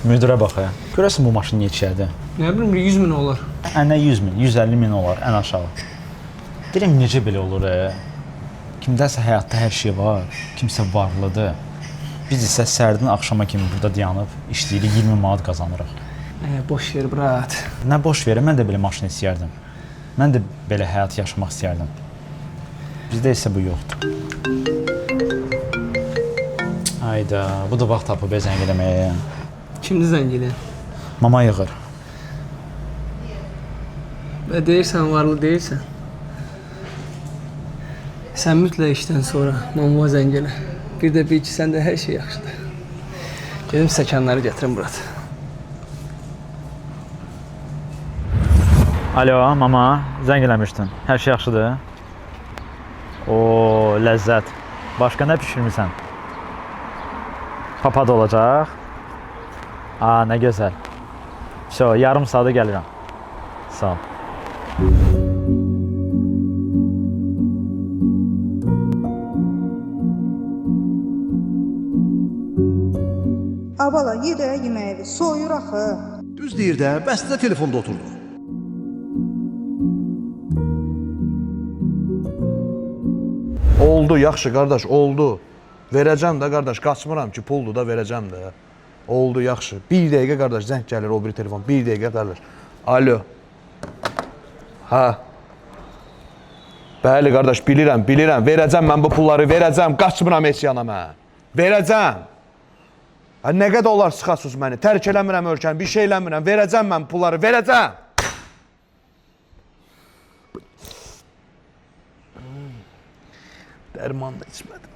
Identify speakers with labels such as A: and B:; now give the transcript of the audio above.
A: Müdirə bax ya. Görəsən bu maşın neçədir?
B: Nə bilim 100 min olar.
A: Ənə 100 min, 150 min olar ən aşağı. Deyirəm necə belə olur? Kimdəsə həyatda hər şey var, kimsə varlıdır. Biz isə səhərdən axşama kimi burada dayanıb işləyirik, 20 manat qazanırıq.
B: Boş ver, brat.
A: Nə boş verir, mən də belə maşın istəyərdim. Mən də belə həyat yaşamaq istəyərdim. Bizdə isə bu yoxdur. Hayda, bu da vaxt tapıb zəng eləməyə.
B: Kimdir zəng edən?
A: Mama yığır.
B: Və deyirsən, varlı deyirsən. Sən mütləq işdən sonra mamama zəng elə. Bir də bil ki, səndə hər şey yaxşıdır. Gedim stəkanları gətirim, brat.
A: Alo, mama, zəng eləmişdin. Hər şey yaxşıdır? Oo, ləzzət. Başqa nə pişirmirsən? Papad olacaq. Aa, nə gözəl. Şo, yarım saata gəlirəm. Sağ ol.
C: Abala, yedə yeməyi, soyur axı.
D: Düz deyir də, bəs də telefonda oturdu. Oldu, yaxşı qardaş, oldu. Verəcəm də qardaş, qaçmıram ki, puldur da verəcəm də. Oldu, yaxşı. Bir dəqiqə qardaş, zəng gəlir o bir telefon. Bir dəqiqə qardaş. Alo. Hə. Bəli qardaş, bilirəm. Verəcəm mən bu pulları, verəcəm. Qaçmıram heç yana mən. Verəcəm. Nə qədər olar sıxasız məni? Tərk eləmirəm ölkəni, bir şey eləmirəm. Verəcəm mən pulları, verəcəm. Dərman da içmədim.